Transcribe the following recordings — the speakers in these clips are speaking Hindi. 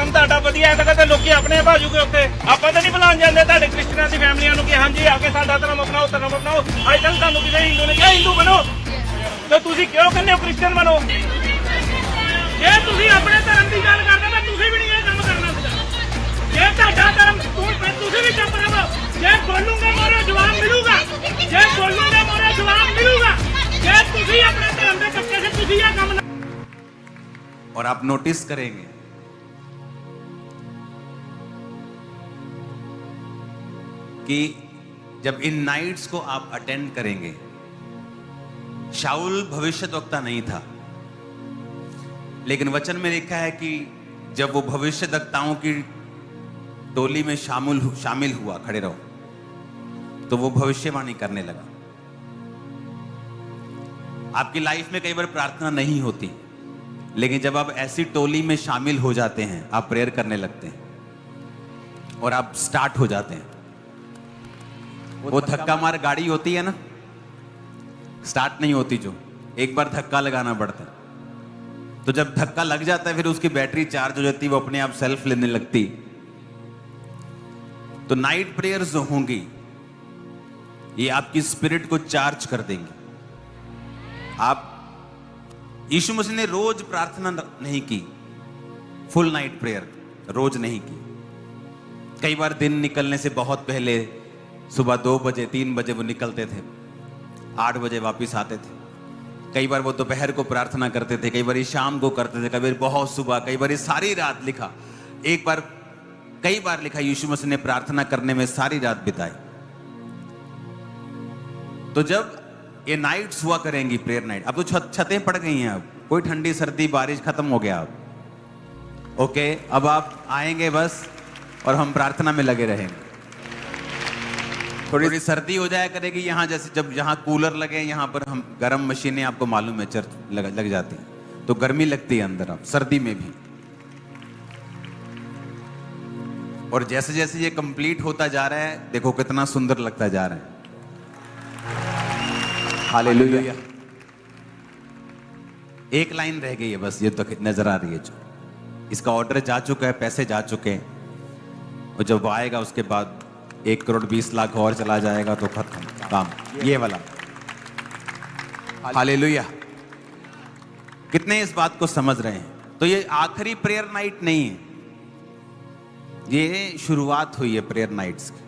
ਧਰਮ ਤੁਹਾਡਾ ਵਧੀਆ ਹੈ ਤਾਂ ਕਹਿੰਦੇ ਲੋਕੀ ਆਪਣੇ ਭਾਜੂਗੇ ਉੱਥੇ। ਆਪਾਂ ਤਾਂ ਨਹੀਂ ਬੁਲਾਉਣ ਜਾਂਦੇ ਤੁਹਾਡੇ ਕ੍ਰਿਸਚਨਾਂ ਦੀ ਫੈਮਲੀਆਂ ਨੂੰ ਕਿ ਹਾਂਜੀ ਆ ਕੇ ਸਾਡਾ ਧਰਮ ਅਪਣਾਓ, ਧਰਮ ਅਪਣਾਓ। ਅੱਜ ਤੱਕ ਤੁਹਾਨੂੰ ਕਿਸੇ ਹਿੰਦੂ ਨੇ ਕਿਹਾ ਹਿੰਦੂ ਬਣੋ, ਤੇ ਤੁਸੀਂ ਕਿਉਂ ਕਹਿੰਦੇ ਹੋ ਕ੍ਰਿਸਚਨ ਬਣੋ? ਜੇ ਤੁਸੀਂ ਆਪਣੇ ਧਰਮ ਦੀ ਗੱਲ ਕਰਦੇ ਤਾਂ ਤੁਸੀਂ ਵੀ ਨਹੀਂ ਇਹ ਕੰਮ ਕਰਨਾ ਸੀਗਾ। ਜੇ ਤੁਹਾਡਾ ਧਰਮ ਤੁਸੀਂ ਵੀ ਚੁੱਪ ਰਹੋ। ਜੇ ਬੋਲੂਗੇ ਮੋਰੇ ਜਵਾਬ ਮਿਲੂਗਾ, ਜੇ ਬੋਲੂਗੇ ਮੋਰੇ ਜਵਾਬ ਮਿਲੂਗਾ। ਜੇ ਤੁਸੀਂ ਆਪਣੇ ਧਰਮ ਦੇ ਕੱਚੇ ਸੇ ਤੁਸੀਂ ਇਹ ਕੰਮ। और आप नोटिस करेंगे कि जब इन नाइट्स को आप अटेंड करेंगे, शाऊल भविष्यद्वक्ता नहीं था, लेकिन वचन में लिखा है कि जब वो भविष्यद्वक्ताओं की टोली में शामिल हुआ, खड़े रहो, तो वो भविष्यवाणी करने लगा। आपकी लाइफ में कई बार प्रार्थना नहीं होती, लेकिन जब आप ऐसी टोली में शामिल हो जाते हैं, आप प्रेयर करने लगते हैं और आप स्टार्ट हो जाते हैं। वो धक्का मार गाड़ी होती है ना, स्टार्ट नहीं होती, जो एक बार धक्का लगाना पड़ता है। तो जब धक्का लग जाता है फिर उसकी बैटरी चार्ज हो जाती है, वो अपने आप सेल्फ लेने लगती। तो नाइट प्रेयर्स जो होंगी ये आपकी स्पिरिट को चार्ज कर देंगी। आप यीशु मसीह ने रोज प्रार्थना नहीं की, फुल नाइट प्रेयर रोज नहीं की। कई बार दिन निकलने से बहुत पहले सुबह 2 बजे 3 बजे वो निकलते थे, 8 बजे वापस आते थे। कई बार वो दोपहर को प्रार्थना करते थे, कई बार शाम को करते थे, कई बार बहुत सुबह, कई बार सारी रात लिखा। कई बार लिखा यीशु मसीह ने प्रार्थना करने में सारी रात बिताई। तो जब ये नाइट्स हुआ करेंगी, प्रेयर नाइट, अब तो छतें पड़ गई हैं, अब कोई ठंडी सर्दी बारिश खत्म हो गया अब। ओके, अब आप आएंगे बस और हम प्रार्थना में लगे रहेंगे। थोड़ी सर्दी हो जाया करेगी यहाँ, जैसे जब यहाँ कूलर लगे, यहाँ पर हम गर्म मशीनें, आपको मालूम है, चर्च लग जाती हैं, तो गर्मी लगती है अंदर अब सर्दी में भी। और जैसे जैसे ये कंप्लीट होता जा रहा है, देखो कितना सुंदर लगता जा रहा है। हालेलुया। एक लाइन रह गई है बस, ये तो नजर आ रही है, जो इसका ऑर्डर जा चुका है, पैसे जा चुके हैं, और जब वो आएगा उसके बाद 1 करोड़ 20 लाख और चला जाएगा तो खत्म काम, ये वाला। हालेलुया। कितने इस बात को समझ रहे हैं? तो ये आखिरी प्रेयर नाइट नहीं है, ये शुरुआत हुई है प्रेयर नाइट्स की।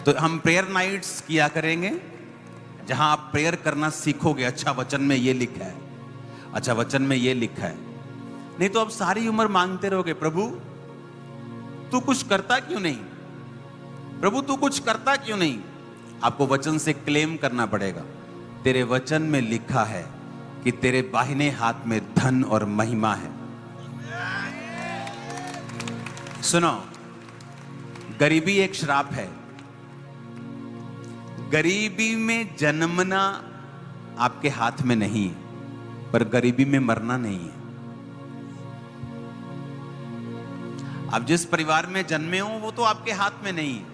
तो हम प्रेयर नाइट्स किया करेंगे जहां आप प्रेयर करना सीखोगे। अच्छा वचन में ये लिखा है, अच्छा वचन में ये लिखा है। नहीं तो आप सारी उम्र मांगते रहोगे, प्रभु तू कुछ करता क्यों नहीं, प्रभु तू कुछ करता क्यों नहीं। आपको वचन से क्लेम करना पड़ेगा, तेरे वचन में लिखा है कि तेरे बाहिने हाथ में धन और महिमा है। सुनो, गरीबी एक श्राप है। गरीबी में जन्मना आपके हाथ में नहीं है, पर गरीबी में मरना नहीं है। आप जिस परिवार में जन्मे हो वो तो आपके हाथ में नहीं है,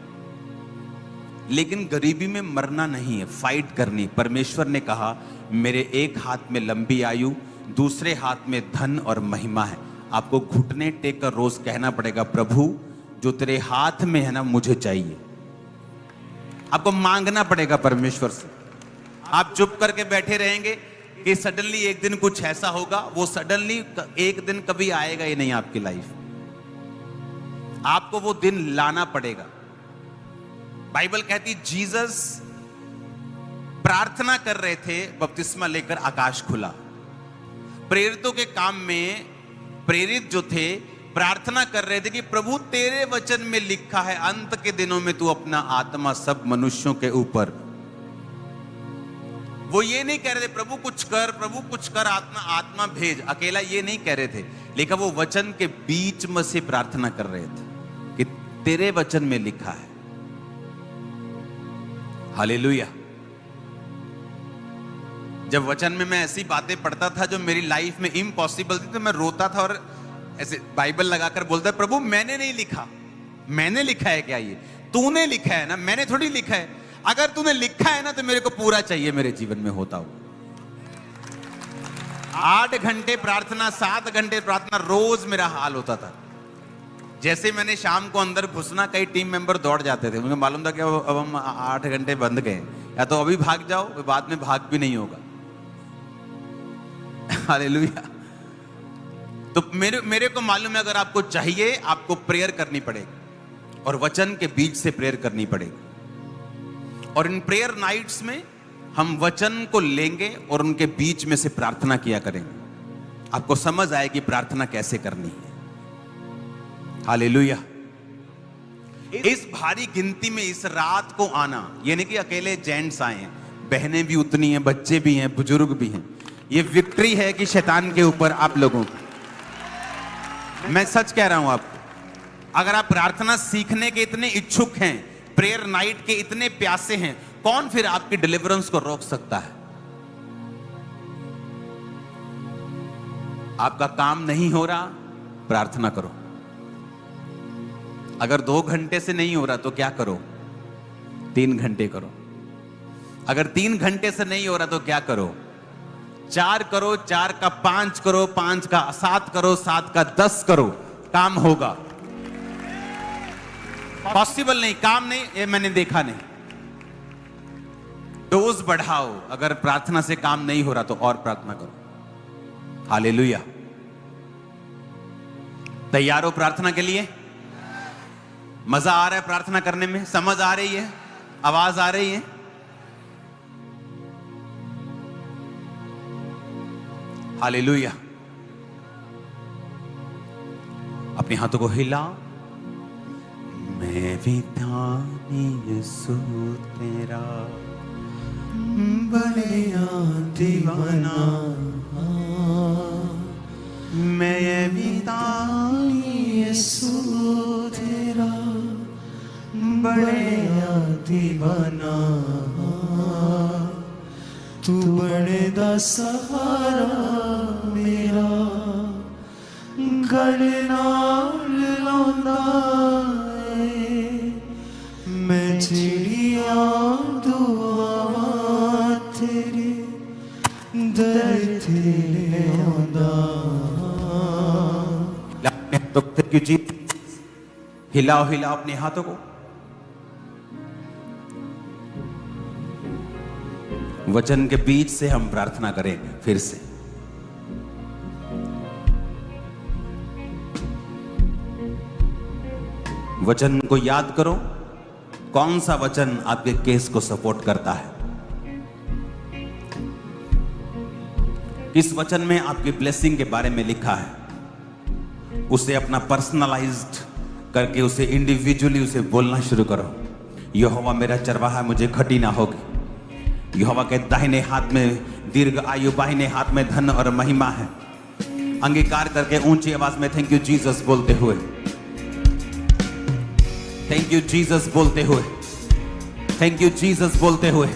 लेकिन गरीबी में मरना नहीं है, फाइट करनी। परमेश्वर ने कहा मेरे एक हाथ में लंबी आयु, दूसरे हाथ में धन और महिमा है। आपको घुटने टेक कर रोज कहना पड़ेगा, प्रभु जो तेरे हाथ में है ना मुझे चाहिए। आपको मांगना पड़ेगा परमेश्वर से। आप चुप करके बैठे रहेंगे कि सडनली एक दिन कुछ ऐसा होगा, वो सडनली एक दिन कभी आएगा ही नहीं आपकी लाइफ। आपको वो दिन लाना पड़ेगा। बाइबल कहती जीसस प्रार्थना कर रहे थे, बपतिस्मा लेकर आकाश खुला। प्रेरितों के काम में प्रेरित जो थे प्रार्थना कर रहे थे कि प्रभु तेरे वचन में लिखा है अंत के दिनों में तू अपना आत्मा सब मनुष्यों के ऊपर। वो ये नहीं कह रहे थे प्रभु कुछ कर, प्रभु कुछ कर, आत्मा भेज, अकेला ये नहीं कह रहे थे, लेकिन वो वचन के बीच में से प्रार्थना कर रहे थे कि तेरे वचन में लिखा है। हालेलुया। जब वचन में मैं ऐसी बातें पढ़ता था जो मेरी लाइफ में इम्पॉसिबल थी, तो मैं रोता था और ऐसे बाइबल लगाकर बोलता, प्रभु मैंने नहीं लिखा। मैंने लिखा है क्या? ये तूने लिखा है ना, मैंने थोड़ी लिखा है। अगर तूने लिखा है ना तो मेरे को पूरा चाहिए, मेरे जीवन में होता हो। 8 घंटे प्रार्थना, 7 घंटे प्रार्थना, रोज मेरा हाल होता था। जैसे मैंने शाम को अंदर घुसना, कई टीम मेंबर दौड़ जाते थे, मुझे मालूम था कि अब हम 8 घंटे बंद गए, या तो अभी भाग जाओ, बाद में भाग भी नहीं होगा। हालेलुया। तो मेरे को मालूम है, अगर आपको चाहिए, आपको प्रेयर करनी पड़ेगी और वचन के बीच से प्रेयर करनी पड़ेगी। और इन प्रेयर नाइट्स में हम वचन को लेंगे और उनके बीच में से प्रार्थना किया करेंगे। आपको समझ आएगी प्रार्थना कैसे करनी है। हालेलुया। इस भारी गिनती में इस रात को आना, ये नहीं कि अकेले जेंट्स आए हैं, बहनें भी उतनी हैं, बच्चे भी हैं, बुजुर्ग भी हैं। ये विक्ट्री है कि शैतान के ऊपर आप लोगों की। मैं सच कह रहा हूं आपको, अगर आप प्रार्थना सीखने के इतने इच्छुक हैं, प्रेयर नाइट के इतने प्यासे हैं, कौन फिर आपकी डिलीवरेंस को रोक सकता है? आपका काम नहीं हो रहा, प्रार्थना करो। अगर 2 घंटे से नहीं हो रहा तो क्या करो? 3 घंटे करो। अगर 3 घंटे से नहीं हो रहा तो क्या करो? 4 करो, 4 का 5 करो, 5 का 7 करो, 7 का 10 करो, काम होगा। पॉसिबल नहीं, काम नहीं, ये मैंने देखा नहीं। डोज बढ़ाओ, अगर प्रार्थना से काम नहीं हो रहा तो और प्रार्थना करो। हालेलुया। तैयार हो प्रार्थना के लिए? मजा आ रहा है प्रार्थना करने में? समझ आ रही है? आवाज आ रही है? हालेलुया। अपने हाथों को हिला। मैं भी धानी यीशु तेरा बड़े दीवाना, मैं भी धानी यीशु तेरा बड़े दीवाना, तू बड़े दा सहारा मेरा, गल नाल लांदा मैं चिड़िया दुआवां तेरे दर ते आंदा। तो थैंक यू। हिलाओ हिलाओ अपने हाथों को। वचन के बीच से हम प्रार्थना करेंगे फिर से। वचन को याद करो, कौन सा वचन आपके केस को सपोर्ट करता है, किस वचन में आपकी ब्लेसिंग के बारे में लिखा है, उसे अपना पर्सनलाइज्ड करके उसे इंडिविजुअली उसे बोलना शुरू करो। यहोवा मेरा चरवाहा, मुझे घटी ना होगी। यहोवा के दाहिने हाथ में दीर्घ आयु, बाहिने हाथ में धन और महिमा है। अंगीकार करके ऊंची आवाज में थैंक यू जीसस बोलते हुए, थैंक यू जीसस बोलते हुए, थैंक यू जीसस बोलते हुए।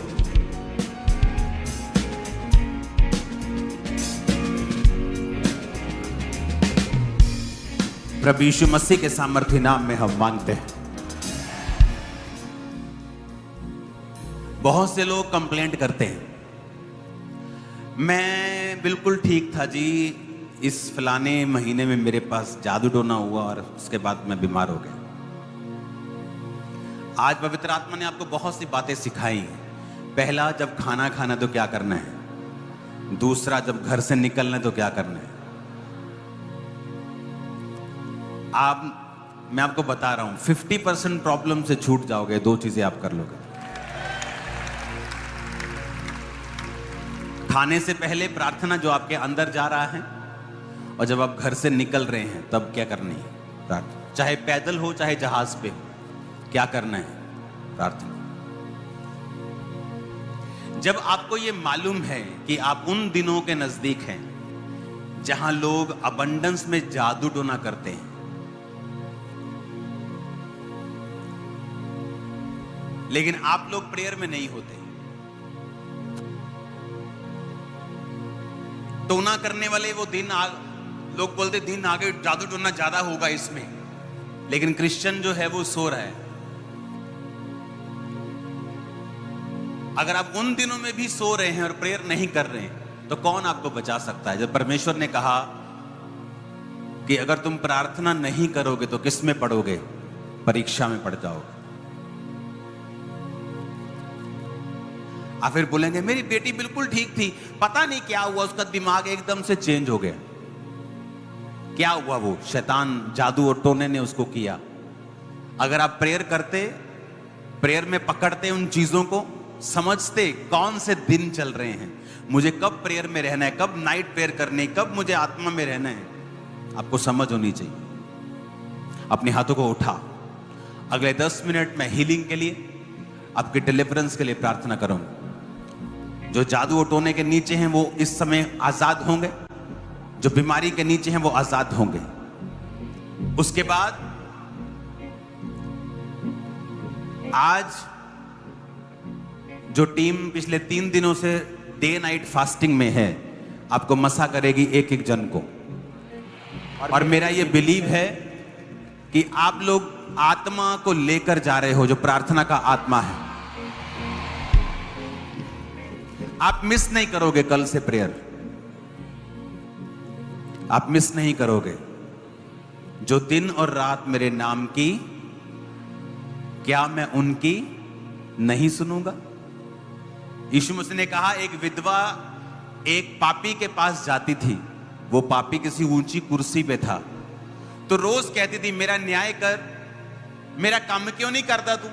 प्रभु यीशु मसीह के सामर्थ्य नाम में हम मांगते हैं। बहुत से लोग कंप्लेंट करते हैं, मैं बिल्कुल ठीक था जी, इस फलाने महीने में मेरे पास जादू टोना हुआ और उसके बाद मैं बीमार हो गया। आज पवित्र आत्मा ने आपको बहुत सी बातें सिखाई हैं। पहला, जब खाना खाना तो क्या करना है। दूसरा, जब घर से निकलना तो क्या करना है। मैं आपको बता रहा हूं, 50% प्रॉब्लम से छूट जाओगे। 2 चीजें आप कर लोगे। खाने से पहले प्रार्थना जो आपके अंदर जा रहा है, और जब आप घर से निकल रहे हैं तब क्या करनी है? प्रार्थना। चाहे पैदल हो चाहे जहाज पे हो, क्या करना है? प्रार्थना। जब आपको यह मालूम है कि आप उन दिनों के नजदीक हैं जहां लोग अबंडेंस में जादू टोना करते हैं, लेकिन आप लोग प्रेयर में नहीं होते। टोना करने वाले वो दिन लोग बोलते दिन आगे, जादू टोना ज्यादा होगा इसमें, लेकिन क्रिश्चियन जो है वो सो रहा है। अगर आप उन दिनों में भी सो रहे हैं और प्रेयर नहीं कर रहे हैं, तो कौन आपको बचा सकता है? जब परमेश्वर ने कहा कि अगर तुम प्रार्थना नहीं करोगे तो किस में पड़ोगे? परीक्षा में पड़ जाओगे। आप फिर बोलेंगे मेरी बेटी बिल्कुल ठीक थी, पता नहीं क्या हुआ, उसका दिमाग एकदम से चेंज हो गया। क्या हुआ? वो शैतान जादू और टोने ने उसको किया। अगर आप प्रेयर करते, प्रेयर में पकड़ते उन चीजों को, समझते कौन से दिन चल रहे हैं, मुझे कब प्रेयर में रहना है, कब नाइट प्रेयर करनी, कब मुझे आत्मा में रहना है, आपको समझ होनी चाहिए। अपने हाथों को उठा, अगले 10 मिनट में हीलिंग के लिए, आपके डिलीवरेंस के लिए प्रार्थना करूंगा। जो जादू और टोने के नीचे हैं वो इस समय आजाद होंगे, जो बीमारी के नीचे हैं वो आजाद होंगे। उसके बाद आज जो टीम पिछले 3 दिनों से डे नाइट फास्टिंग में है, आपको मसा करेगी एक एक जन को। और मेरा ये बिलीव है कि आप लोग आत्मा को लेकर जा रहे हो, जो प्रार्थना का आत्मा है। आप मिस नहीं करोगे कल से प्रेयर, आप मिस नहीं करोगे। जो दिन और रात मेरे नाम की, क्या मैं उनकी नहीं सुनूंगा? यीशु मसीह ने कहा एक विधवा एक पापी के पास जाती थी। वो पापी किसी ऊंची कुर्सी पे था, तो रोज कहती थी मेरा न्याय कर, मेरा काम क्यों नहीं करता तू?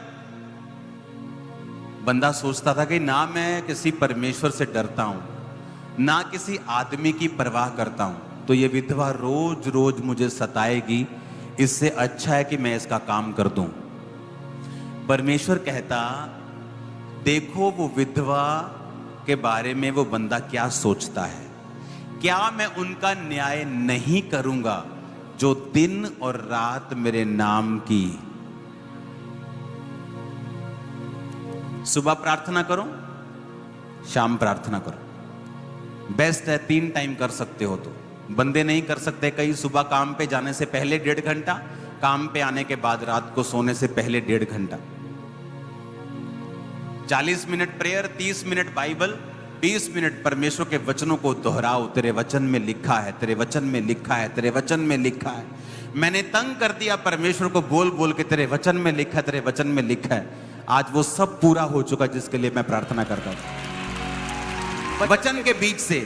बंदा सोचता था कि ना मैं किसी परमेश्वर से डरता हूं, ना किसी आदमी की परवाह करता हूं, तो ये विधवा रोज रोज मुझे सताएगी, इससे अच्छा है कि मैं इसका काम कर दूं। परमेश्वर कहता देखो वो विधवा के बारे में वो बंदा क्या सोचता है, क्या मैं उनका न्याय नहीं करूंगा जो दिन और रात मेरे नाम की। सुबह प्रार्थना करो, शाम प्रार्थना करो, बेस्ट है 3 टाइम कर सकते हो। तो बंदे नहीं कर सकते, कई सुबह काम पे जाने से पहले 1.5 घंटा, काम पे आने के बाद रात को सोने से पहले 1.5 घंटा। 40 minute prayer, 30 minute Bible, 20 minute परमेश्वर के वचनों को दोहराओ। तेरे वचन में लिखा है, तेरे वचन में लिखा है, तेरे वचन में लिखा है। मैंने तंग कर दिया परमेश्वर को बोल बोल के, तेरे वचन में लिखा है, तेरे वचन में लिखा है। आज वो सब पूरा हो चुका जिसके लिए मैं प्रार्थना करता हूं। वचन के बीच से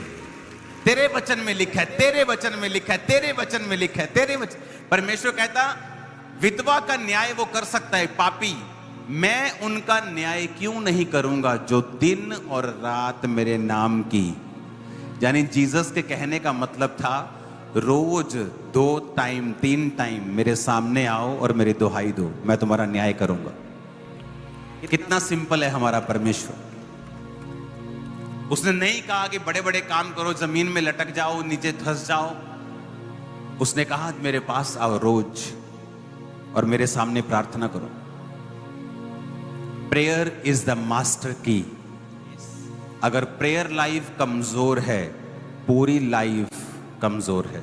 तेरे वचन में लिखा है, तेरे वचन में लिखा है, तेरे वचन में लिखा है, तेरे वचन। परमेश्वर कहता विधवा का न्याय वो कर सकता है, पापी मैं उनका न्याय क्यों नहीं करूंगा जो दिन और रात मेरे नाम की। यानी जीसस के कहने का मतलब था रोज 2 टाइम 3 टाइम मेरे सामने आओ और मेरी दुहाई दो, मैं तुम्हारा न्याय करूंगा। कितना सिंपल है हमारा परमेश्वर। उसने नहीं कहा कि बड़े बड़े काम करो, जमीन में लटक जाओ, नीचे धंस जाओ। उसने कहा मेरे पास आओ रोज और मेरे सामने प्रार्थना करो। प्रेयर इज द मास्टर की। अगर प्रेयर लाइफ कमजोर है, पूरी लाइफ कमजोर है।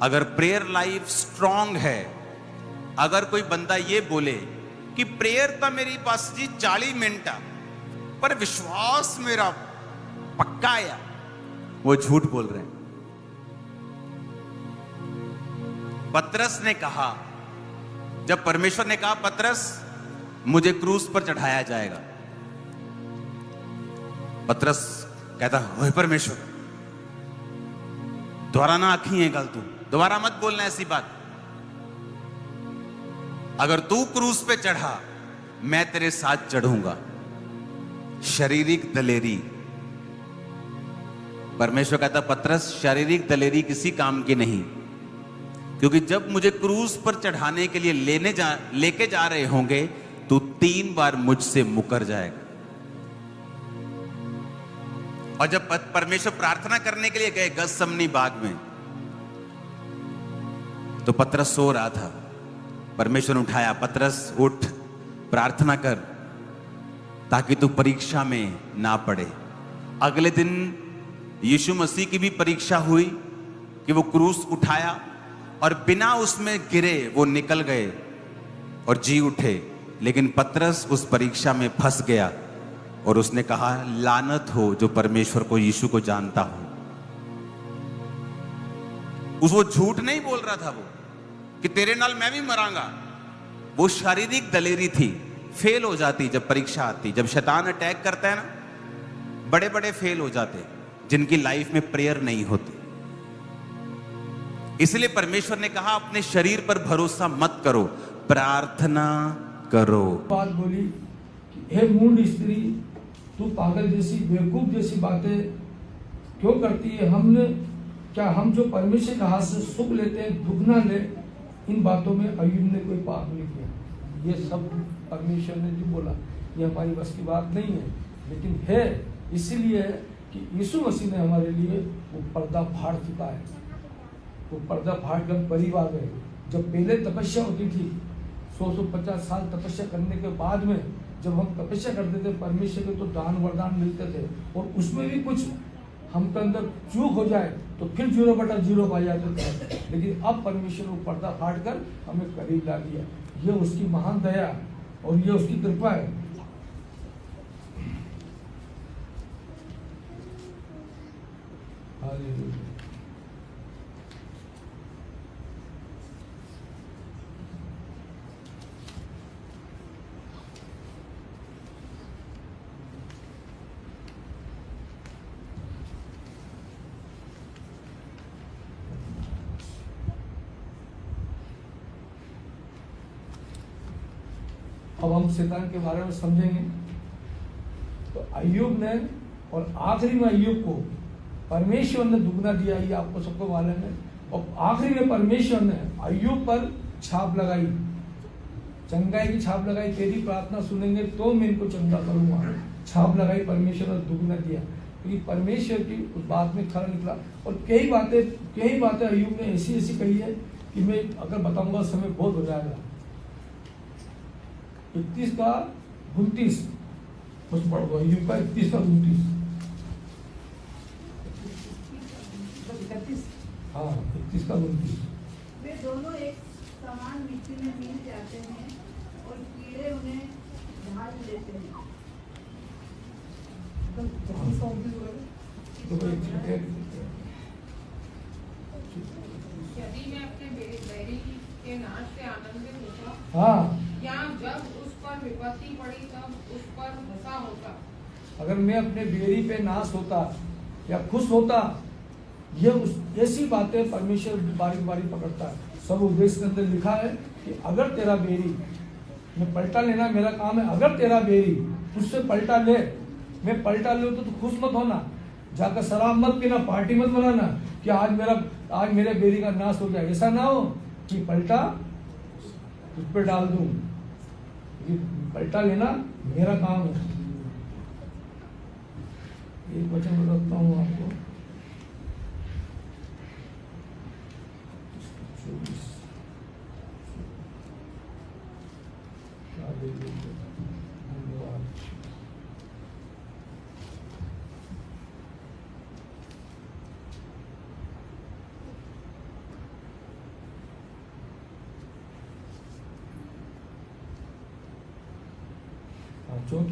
अगर प्रेयर लाइफ स्ट्रांग है, अगर कोई बंदा ये बोले कि प्रेयर तो मेरी पास जी 40 मिनट पर विश्वास मेरा पक्का है, वो झूठ बोल रहे हैं। पतरस ने कहा, जब परमेश्वर ने कहा पतरस मुझे क्रूस पर चढ़ाया जाएगा, पतरस कहता ओए परमेश्वर दोबारा ना आखी है गल, तू दोबारा मत बोलना ऐसी बात। अगर तू क्रूस पे चढ़ा मैं तेरे साथ चढ़ूंगा। शारीरिक दलेरी। परमेश्वर कहता पतरस शारीरिक दलेरी किसी काम की नहीं, क्योंकि जब मुझे क्रूस पर चढ़ाने के लिए लेके जा रहे होंगे तो 3 बार मुझसे मुकर जाएगा। और जब परमेश्वर प्रार्थना करने के लिए गए गसमनी बाग में, तो पतरस सो रहा था। परमेश्वर ने उठाया, पतरस उठ प्रार्थना कर ताकि तू परीक्षा में ना पड़े। अगले दिन यीशु मसीह की भी परीक्षा हुई कि वो क्रूस उठाया और बिना उसमें गिरे वो निकल गए और जी उठे। लेकिन पतरस उस परीक्षा में फंस गया और उसने कहा, लानत हो जो परमेश्वर को, यीशु को जानता हो। वो झूठ नहीं बोल रहा था वो कि तेरे नाल मैं भी मरांगा। वो शारीरिक दलेरी थी, फेल हो जाती जब परीक्षा आती। जब शैतान अटैक करता है ना, बड़े बड़े फेल हो जाते जिनकी लाइफ में प्रेयर नहीं होती। इसलिए परमेश्वर ने कहा, अपने शरीर पर भरोसा मत करो, प्रार्थना करो। बात बोली कि हे मूढ़ स्त्री, तू पागल जैसी बेवकूफ जैसी बातें क्यों करती है? हम जो परमेश्वर के हाथ से सुख लेते हैं, दुख ना ले। इन बातों में अय्यूब ने कोई पाप नहीं किया। ये सब परमेश्वर ने जो बोला, ये हमारी बस की बात नहीं है, लेकिन है इसीलिए कि यीशु मसीह ने हमारे लिए वो पर्दा फाड़ चुका है। वो पर्दा फाड़ कर करीब आ गए। जब पहले तपस्या होती थी, 100-150 साल तपस्या करने के बाद में जब हम तपस्या करते थे, परमेश्वर के तो दान वरदान मिलते थे, और उसमें भी कुछ हमके अंदर चूक हो जाए तो फिर 0/0 पा जाते थे। लेकिन अब परमेश्वर वो पर्दा फाड़ कर हमें करीब ला दिया। ये उसकी महान दया और ये उसकी कृपा है। हालेलुया। अब हम शैतान के बारे में समझेंगे। तो अय्यूब ने, और आखिरी में अय्यूब को परमेश्वर ने दुगना दिया, ये आपको सबको मालूम है। और आखिरी में परमेश्वर ने अय्यूब पर छाप लगाई, चंगाई की छाप लगाई। तेरी प्रार्थना सुनेंगे तो मैं इनको चंगा करूंगा। छाप लगाई, परमेश्वर ने दुगना दिया, क्योंकि परमेश्वर की उस बात में खरा निकला। और कई बातें अय्यूब ने ऐसी कही है कि मैं अगर बताऊंगा समय बहुत हो जाएगा। 31 का 29 कुछ पढ़ दो। अय्यूब का 31 का 29। हाँ, 31 का 29। वे दोनों एक समान मिट्टी में मिल जाते हैं और कीड़े उन्हें ढाल लेते हैं। यदि मैं अपने बैरी के नाश से आनंदित होता, हाँ, या जब उस पर विपत्ति पड़ी तब उस पर हंसा होता। अगर मैं अपने बेरी पे नाश होता या खुश होता, ये ऐसी बातें परमेश्वर बारी बारी पकड़ता है। सब उपदेश के अंदर लिखा है कि अगर तेरा बेरी, मैं पलटा लेना मेरा काम है, अगर तेरा बेरी तुझसे पलटा ले, मैं पलटा लूँ तो खुश मत होना, जाकर शराब मत पीना, पार्टी मत बनाना कि आज मेरे बेरी का नाश हो गया। ऐसा ना हो कि पलटा तुझ पे डाल दूं। पलटा लेना मेरा काम है। एक वचन बताता हूँ आपको, 24। धन्यवाद।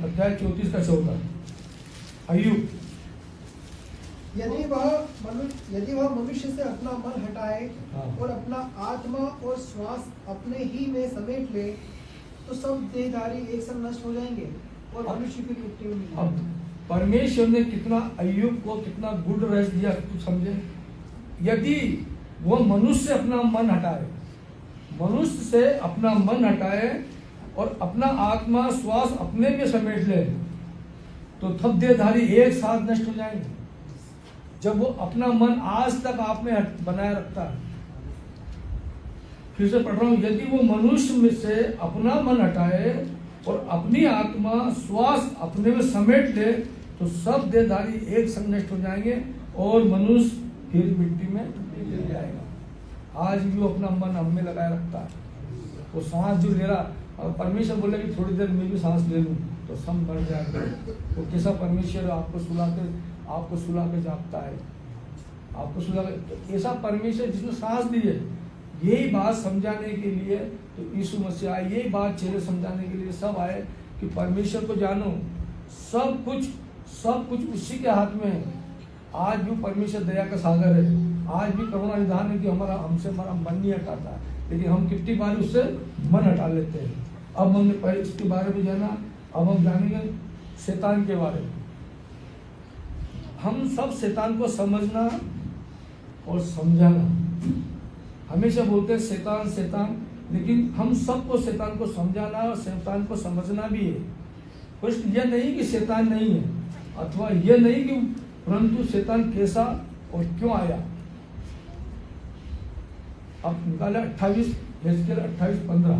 अध्याय 34 का 14। अय्यूब, यदि वह मनुष्य से अपना मन हटाए और अपना आत्मा और श्वास अपने ही में समेट ले, तो सब देहधारी एक संग नष्ट हो जाएंगे और मनुष्य की मिट्टी में मिल अब परमेश्वर ने कितना अय्यूब को कितना गुड रहस्य दिया, कुछ समझे। यदि वो मनुष्य से अपना मन हटाए, मनुष्य से अपना मन हटाए और अपना आत्मा श्वास अपने में समेट ले, तो तब देहधारी एक साथ नष्ट हो जाएंगे। जब वो अपना मन आज तक आप में बनाए रखता है। फिर से पढ़ रहा हूं, यदि वो मनुष्य में से अपना मन हटाए और अपनी आत्मा श्वास अपने में समेट ले, तो सब देहधारी एक संग नष्ट हो जाएंगे और मनुष्य फिर मिट्टी में गिर जाएगा। आज भी वो अपना मन हम में लगाए रखता है। वो सांस जो ले रहा, और परमेश्वर बोले कि थोड़ी देर में भी सांस ले लूं तो सब मर जाएगा। वो कैसा परमेश्वर आपको सुला के जागता है, आपको सुला के, तो ऐसा परमेश्वर जिसने सांस दी है। यही बात समझाने के लिए तो यीशु मसीह आए, यही बात चेहरे समझाने के लिए सब आए कि परमेश्वर को जानो, सब कुछ उसी के हाथ में है। आज भी परमेश्वर दया का सागर है, आज भी करुणा निधान है कि हमारा मन नहीं हटाता, लेकिन हम कितनी बार उससे मन हटा लेते हैं। अब हमने पहले इसके बारे में जाना, अब हम जानेंगे शैतान के बारे में। हम सब शैतान को समझना और समझाना, हमेशा बोलते हैं शैतान शैतान, लेकिन हम सबको शैतान को समझाना और शैतान को समझना भी है। कुछ यह नहीं कि शैतान नहीं है, अथवा यह नहीं कि, परंतु शैतान कैसा और क्यों आया। अब निकाला 28 हेजकेल 28:15।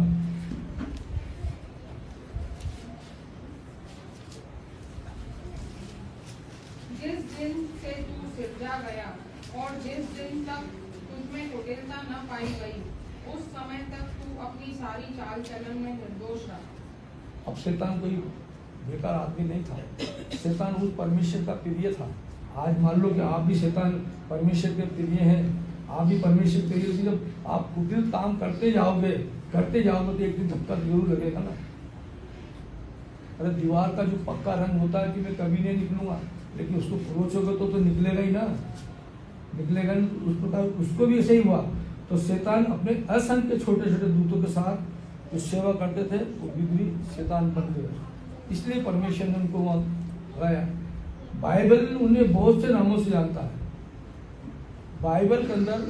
जिस दिन से तू सिरजा गया और जिस दिन तक तुझमें कुटिलता न पाई गई, उस समय तक तू अपनी सारी चाल चलन में निर्दोष रहा। अब शैतान कोई बेकार आदमी नहीं था, शैतान उस परमेश्वर का प्रिय था। आज मान लो कि आप भी शैतान परमेश्वर के प्रिय हैं, आप भी परमेश्वर के प्रिय। जब आप कुटिल काम करते जाओगे तो एक दिन धक्का जरूर लगेगा ना। अरे दीवार का जो पक्का रंग होता है कि मैं कभी नहीं निकलूंगा, लेकिन उसको खरोचोगे तो निकलेगा ही ना, निकलेगा नहीं। उस प्रकार उसको भी ऐसे ही हुआ। तो शैतान अपने असंख्य छोटे छोटे दूतों के साथ जो सेवा करते थे वो बिगड़ी शैतान बन गए, इसलिए परमेश्वर ने उनको वहां लगाया। बाइबल उन्हें बहुत से नामों से जानता है। बाइबल के अंदर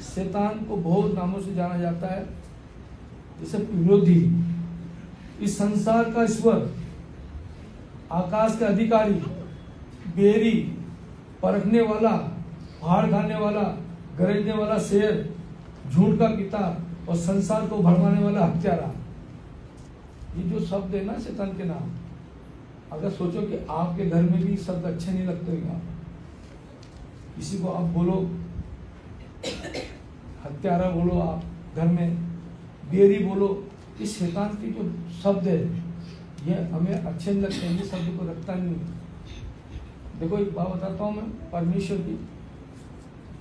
शैतान को बहुत नामों से जाना जाता है, जैसे विरोधी, इस संसार का ईश्वर, आकाश का अधिकारी, बेरी, परखने वाला, फाड़ खाने वाला, गरजने वाला शेर, झूठ का पिता और संसार को भड़काने वाला हत्यारा। ये जो शब्द है ना शैतान के नाम, अगर सोचो कि आपके घर में भी शब्द अच्छे नहीं लगते क्या, किसी को आप बोलो हत्यारा, बोलो आप घर में बेरी बोलो, इस शैतान के जो शब्द है ये हमें अच्छे नहीं लगते, ये शब्द को रखता नहीं। देखो एक बात बताता हूँ मैं परमेश्वर की,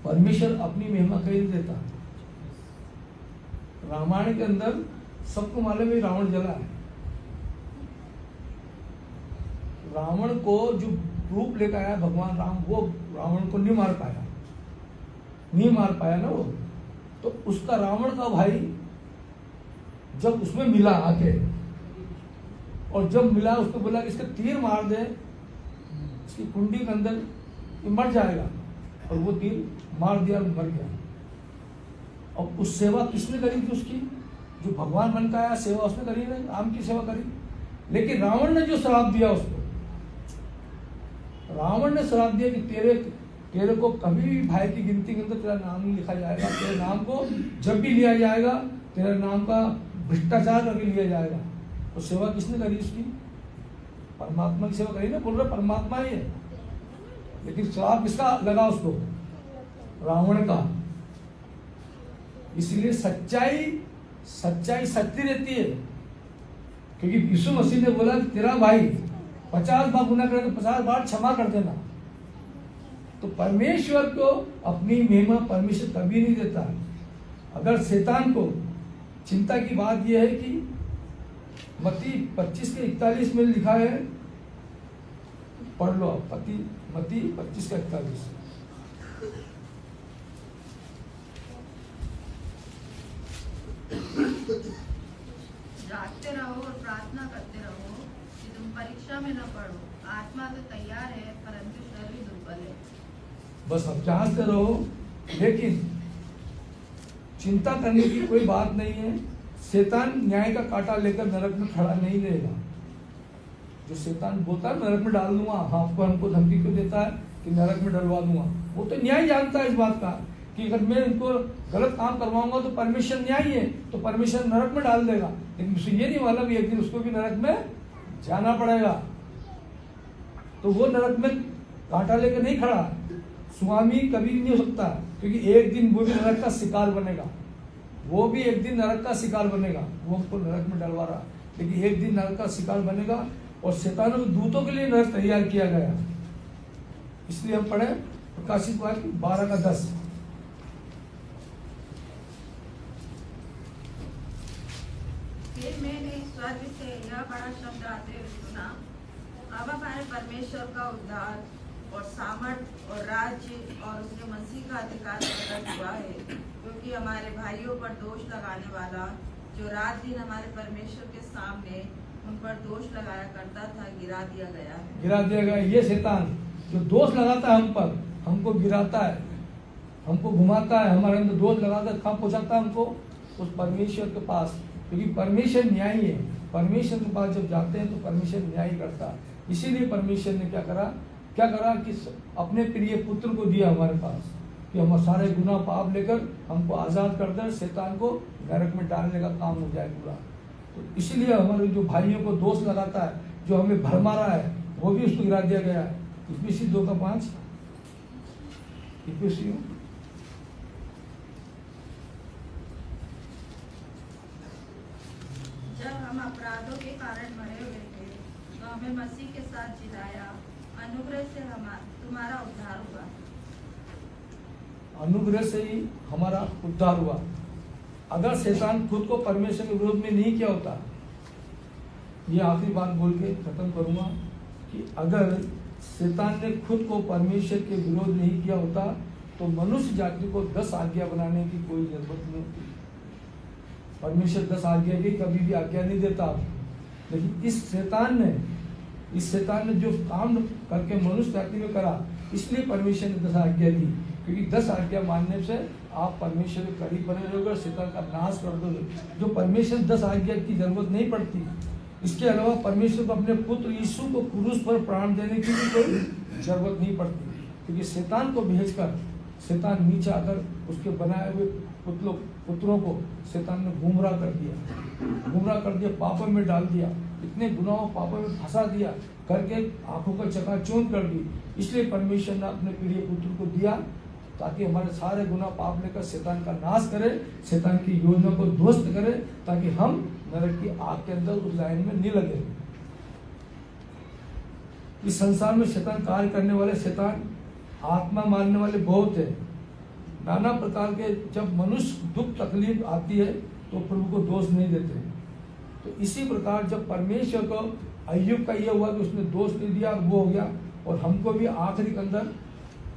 परमेश्वर अपनी महिमा कहीं नहीं देता। रामायण के अंदर सबको मालूम है रावण जला है। रावण को जो रूप लेकर आया भगवान राम, वो रावण को नहीं मार पाया ना वो। तो उसका रावण का भाई जब उसमें मिला आके, और जब मिला उसको बोला कि इसका तीर मार दे, इसकी कुंडी के अंदर ये मर जाएगा, और वो तीर मार दिया और मर गया। अब उस सेवा किसने करी थी उसकी, जो भगवान बन का आया, सेवा उसने करी नहीं, राम की सेवा करी। लेकिन रावण ने जो श्राप दिया उसको, रावण ने श्राप दिया कि तेरे को कभी भी भाई की गिनती के अंदर तेरा नाम नहीं लिखा जाएगा, तेरे नाम को जब भी लिया जाएगा तेरे नाम का भ्रष्टाचार करके लिया जाएगा। तो सेवा किसने करी उसकी, परमात्मा की सेवा करी ना, बोल रहे परमात्मा ही है, लेकिन श्राप किसका लगा उसको, रावण का। इसलिए सच्चाई सच्ची रहती है, क्योंकि यीशु मसीह ने बोला कि तेरा भाई 50 बार गुनाह करे तो 50 बार क्षमा कर देना। तो परमेश्वर को अपनी महिमा परमेश्वर कभी नहीं देता। अगर शैतान को चिंता की बात यह है कि मत्ती 25:41 में लिखा है, पढ़ लो आप, मत्ती 25:41। जागते रहो और प्रार्थना करते रहो कि तुम परीक्षा में न पड़ो। आत्मा तो तैयार है परंतु शरीर दुर्बल है। बस अब जांचते रहो, लेकिन चिंता करने की कोई बात नहीं है। शैतान न्याय का कांटा लेकर नरक में खड़ा नहीं रहेगा। जो शैतान बोलता है नरक में डाल दूंगा, आपको हमको धमकी क्यों देता है कि नरक में डलवा दूंगा, वो तो न्याय जानता है इस बात का कि अगर मैं इनको गलत काम करवाऊंगा तो परमेश्वर न्यायी है, तो परमेश्वर नरक में डाल देगा। लेकिन उसे ये नहीं मालूम एक दिन उसको भी नरक में जाना पड़ेगा। तो वो नरक में कांटा लेकर नहीं खड़ा, स्वामी कभी नहीं हो सकता, क्योंकि एक दिन वो भी नरक का शिकार बनेगा, वो भी एक दिन नरक का शिकार बनेगा। वो हमको नरक में डलवा रहा, लेकिन एक दिन नरक का शिकार बनेगा। और शैतानों के दूतों के लिए नरक तैयार किया गया। इसलिए हम पढ़े प्रकाशित वाक्य 12:10। फिर मैंने स्वर्ग से यह बड़ा शब्द आते हुए सुना, अब हमारे परमेश्वर का उद्धार और सामर्थ और राज्य और उसके मसीह का अधिकार प्रकट हुआ है, क्योंकि हमारे भाइयों पर दोष लगाने वाला जो रात दिन हमारे परमेश्वर के सामने उन पर दोष लगाया करता था, गिरा दिया गया है। गिरा दिया गया। ये शैतान जो दोष लगाता है हम पर, हमको गिराता है, हमको घुमाता है, हमारे अंदर दोष लगाता है, कहाँ पहुँचाता है हमको? उस परमेश्वर के पास, क्योंकि परमेश्वर न्यायी है। परमेश्वर के पास जब जाते हैं तो परमेश्वर न्याय करता है। इसीलिए परमेश्वर ने क्या करा कि अपने प्रिय पुत्र को दिया हमारे पास, कि हम सारे गुनाह पाप लेकर हमको आज़ाद कर दे, शैतान को नरक में डालने का काम हो जाए पूरा। तो इसीलिए हमारे जो भाइयों को दोष लगाता है, जो हमें भरमा रहा है, वो भी उसको गिरा दिया गया है। इफिसी 2:5 इफिसियों जब हम अपराधों के कारण मरे हुए थे तो हमें मसीह के साथ जिलाया, अनुग्रह से तुम्हारा उद्धार हुआ। अनुग्रह से ही हमारा उद्धार हुआ। अगर शैतान खुद को परमेश्वर के विरोध में नहीं किया होता, ये आखिरी बात बोल के खत्म करूंगा कि अगर शैतान ने खुद को परमेश्वर के विरोध नहीं किया होता तो मनुष्य जाति को 10 आज्ञा बनाने की कोई जरूरत नहीं होती। परमेश्वर 10 आज्ञा की कभी भी आज्ञा नहीं देता, लेकिन इस शैतान ने जो काम करके मनुष्य जाति में करा, इसलिए परमेश्वर ने 10 आज्ञा दी, क्योंकि 10 आज्ञा मानने से आप परमेश्वर के करीब बने रहोगे, शैतान का नाश कर दोगे। जो परमेश्वर 10 आज्ञा की जरूरत नहीं पड़ती। इसके अलावा परमेश्वर को अपने पुत्र यीशु को क्रूस पर प्राण देने की भी कोई जरूरत नहीं पड़ती, क्योंकि शैतान को भेजकर शैतान नीचे आकर उसके बनाए हुए पुत्रों को शैतान ने गुमराह कर दिया, पापों में डाल दिया, इतने गुनाहों पापों में फंसा दिया, करके आंखों का चकाचौंध कर दी। इसलिए परमेश्वर ने अपने प्रिय पुत्र को दिया ताकि हमारे सारे गुनाह पाप लेकर शैतान का नाश करे, शैतान की योजना को ध्वस्त करे, ताकि हम नरक की आग के अंदर उस लाइन में नहीं लगे। इस संसार में शैतान कार्य करने वाले, शैतान आत्मा मारने वाले बहुत है। नाना प्रकार के जब मनुष्य दुख तकलीफ आती है तो प्रभु को दोष नहीं देते। तो इसी प्रकार जब परमेश्वर को अय्यूब का यह हुआ कि उसने दोष नहीं दिया, वो हो गया, और हमको भी आखिरी के अंदर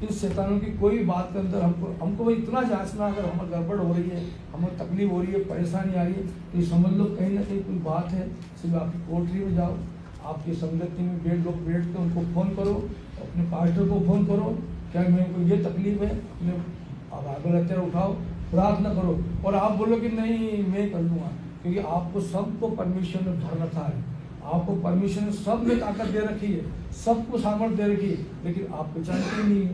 इन शैतानों की कोई बात के अंदर हमको भी इतना जांचना, अगर हमें गड़बड़ हो रही है, हमें तकलीफ हो रही है, परेशानी आ रही है, तो समझ लो कहीं ना कहीं कोई बात है। सिर्फ आपकी कोठरी में जाओ, आपकी संगति में लोग बैठते उनको फ़ोन करो, अपने पास्टर को फ़ोन करो, क्या मेरे को ये तकलीफ है, अपने बाइबल अक्षर उठाओ, प्रार्थना करो, और आप बोलो कि नहीं मैं कर लूँगा, क्योंकि आपको सबको परमेश्वर ने भर रखा है। आपको परमेश्वर ने सब में ताकत दे रखी है, सबको सामर्थ्य दे रखी है, लेकिन आप पहचानते ही नहीं।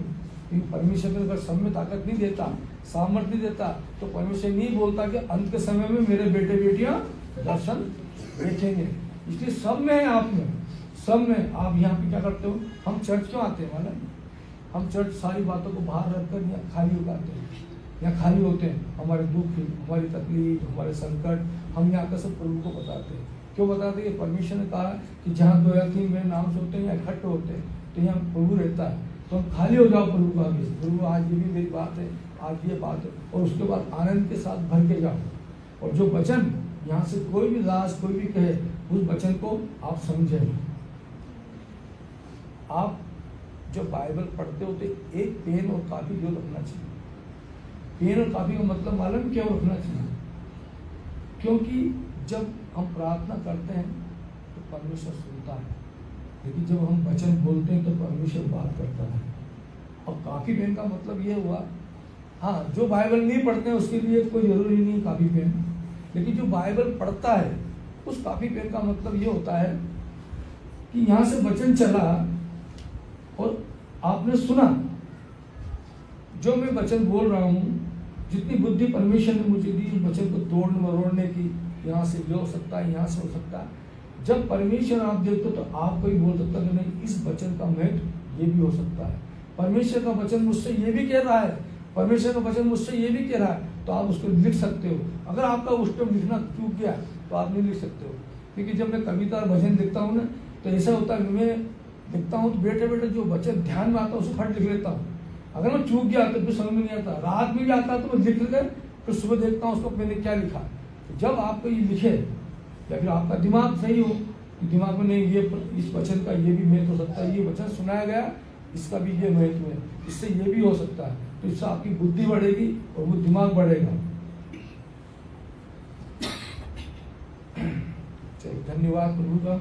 क्योंकि परमेश्वर ने अगर सब में ताकत नहीं देता, सामर्थ्य नहीं देता, तो परमेश्वर नहीं बोलता कि अंत के समय में मेरे बेटे बेटियां दर्शन देखेंगे। इसलिए सब में है, आप में, सब में। आप यहाँ पे क्या करते हो? हम चर्च क्यों आते हैं? मालूम, हम चर्च सारी बातों को बाहर रखकर यहाँ खाली हो जाते हैं, यहाँ खाली होते हैं। हमारे दुख, हमारी तकलीफ, हमारे संकट हम यहाँ का सब प्रभु को बताते हैं। क्यों बताते हैं? परमेश्वर ने कहा कि जहाँ 2 या 3 मेरे नाम से होते हैं या इकट्ठे होते हैं, तो यहाँ प्रभु रहता है। तो हम खाली हो जाओ प्रभु का आगे, प्रभु आज ये भी मेरी बात है, आज ये बात है, और उसके बाद आनंद के साथ भर के जाओ। और जो वचन यहाँ से कोई भी दास कोई भी कहे, उस वचन को आप समझें। आप जब बाइबल पढ़ते हो तो एक पेन और कापी जो रखना चाहिए। पेन और कापी का मतलब मालूम क्यों रखना चाहिए? क्योंकि जब हम प्रार्थना करते हैं तो परमेश्वर सुनता है, लेकिन जब हम वचन बोलते हैं तो परमेश्वर बात करता है। और कापी पेन का मतलब ये हुआ, हाँ, जो बाइबल नहीं पढ़ते हैं उसके लिए कोई जरूरी नहीं कापी पेन, लेकिन जो बाइबल पढ़ता है उस कापी पेन का मतलब ये होता है कि यहाँ से वचन चला और आपने सुना, जो मैं वचन बोल रहा हूँ, जितनी बुद्धि परमेश्वर ने मुझे दी उस वचन को तोड़ने मरोड़ने की, यहाँ से ये हो सकता है, यहाँ से हो सकता है। जब परमेश्वर आप देखते हो तो आपको ही बोल सकता है नहीं, इस वचन का महत्व ये भी हो सकता है। परमेश्वर का वचन मुझसे ये भी कह रहा है, परमेश्वर का वचन मुझसे ये भी कह रहा है, तो आप उसको लिख सकते हो। अगर आपका उस टाइम लिखना चूक गया तो आप नहीं लिख सकते हो। क्योंकि जब मैं कविता और भजन लिखता हूँ ना, तो ऐसा होता है, मैं लिखता हूँ तो बेटे बेटे जो वचन ध्यान में आता है उसको फट लिख लेता हूँ। अगर मैं चूक गया तो फिर समझ में नहीं आता, रात में भी आता है तो मैं लिख कर फिर सुबह देखता हूँ उसको मैंने क्या लिखा। तो जब आपको ये लिखे या फिर आपका दिमाग सही हो दिमाग में नहीं, ये इस वचन का ये भी महत्व हो सकता है, ये वचन सुनाया गया इसका भी ये महत्व है, इससे ये भी हो सकता है। तो इससे आपकी बुद्धि बढ़ेगी और वो दिमाग बढ़ेगा। चलिए, धन्यवाद प्रभु का।